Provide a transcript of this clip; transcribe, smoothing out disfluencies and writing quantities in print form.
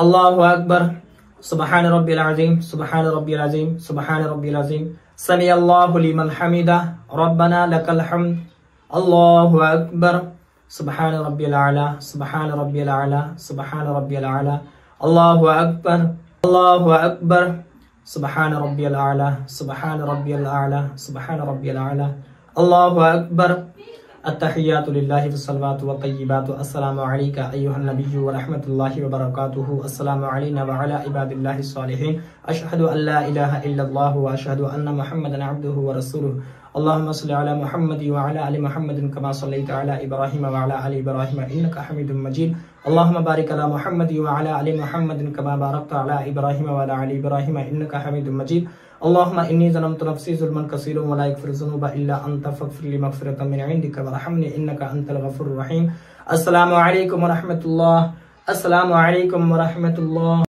अल्लाहु अकबर। सुबहान रब्बिल अज़ीम, सुबहान रब्बिल अज़ीम, सुबहान रब्बिल अज़ीम। समी अल्लाहु लिमन हमिदा, रब्बना लकल हम्द। अल्लाहु अकबर। सुबहान रब्बिल आला, सुबहान रब्बिल आला, सुबहान रब्बिल आला। अल्लाहु अकबर, अल्लाहु अकबर। सुबहान रब्बिल आला, सुबहान रब्बिल आला, सुबहान रब्बिल आला। अल्लाहु अकबर। अत्तहियातु लिल्लाहि वस्सलावातु वत्तय्यिबातु। अस्सलामु अलैका अय्युहन नबिय्यु व रहमतुल्लाहि व बरकातुहु। अस्सलामु अलैना व अला इबादिल्लाहि स्सालिहीन। अशहदु अल्ला इलाहा इल्लल्लाह व अशहदु अन्न मुहम्मदन अब्दुहु व रसूलुहु। अल्लाहुम्मा सल्लि अला मुहम्मद व अला आलि मुहम्मदिन कमा सल्लैता अला इब्राहीम व अला आलि इब्राहीम इन्नका हमीदुम मजीद। अल्लाहुम्मा बारिक अला मुहम्मद व अला आलि मुहम्मदिन कमा बारकता अला इब्राहीम व अला आलि इब्राहीम इन्नका हमीदुम मजीद। अल्लाहुम्मा इन्नी ज़लमतु नफ्सी ज़ुल्मन कसीरन व ला यग़फ़िरु ज़ुनूबा इल्ला अन्ता फ़ग़फ़िर ली मग़फ़िरतम मिन इंदिका वरहमनी इन्नका अंतल गफ़ूरुर रहीम। अस्सलामु अलैकुम व रहमतुल्लाह। अस्सलामु अलैकुम व रहमतुल्लाह।